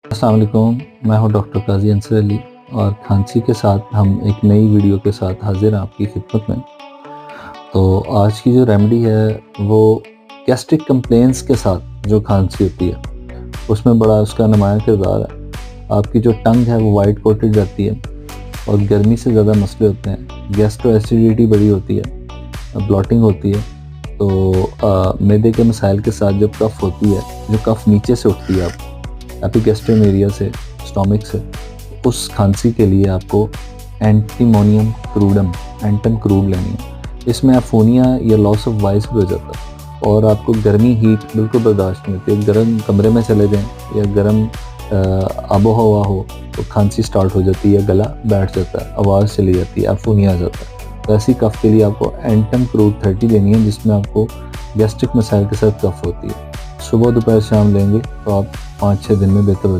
अस्सलाम वालेकुम, मैं हूं डॉक्टर काजी अंसर अली और खांसी के साथ हम एक नई वीडियो के साथ हाजिर हैं आपकी खिदमत में। तो आज की जो रेमेडी है वो गैस्ट्रिक कंप्लेंट्स के साथ जो खांसी होती है उसमें बड़ा उसका नुमायाँ किरदार है। आपकी जो टंग है वो वाइट कोटेड रहती है और गर्मी से ज़्यादा मसले होते हैं, गैस्ट्रो एसिडिटी बड़ी होती है, ब्लॉटिंग होती है। तो मैदे के मसाइल के साथ जब कफ़ होती है, जो कफ़ नीचे से उठती है एपिगैस्ट्रियम एरिया से, स्टोमिक से, उस खांसी के लिए आपको एंटीमोनियम क्रूडम, एंटम क्रूड लेनी है। इसमें अफोनिया या लॉस ऑफ वॉइस भी हो जाता है और आपको गर्मी हीट बिल्कुल बर्दाश्त नहीं होती। गर्म कमरे में चले जाएं या गर्म आबो हवा हो तो खांसी स्टार्ट हो जाती है, गला बैठ जाता है, आवाज़ चली जाती है, अफोनिया आ जाता है। तो ऐसी कफ़ के लिए आपको एंटम क्रूड 30 लेनी है, जिसमें आपको गैस्ट्रिक मसाइल के साथ कफ़ होती है। सुबह दोपहर शाम लेंगे तो आप 5-6 दिन में बेहतर हो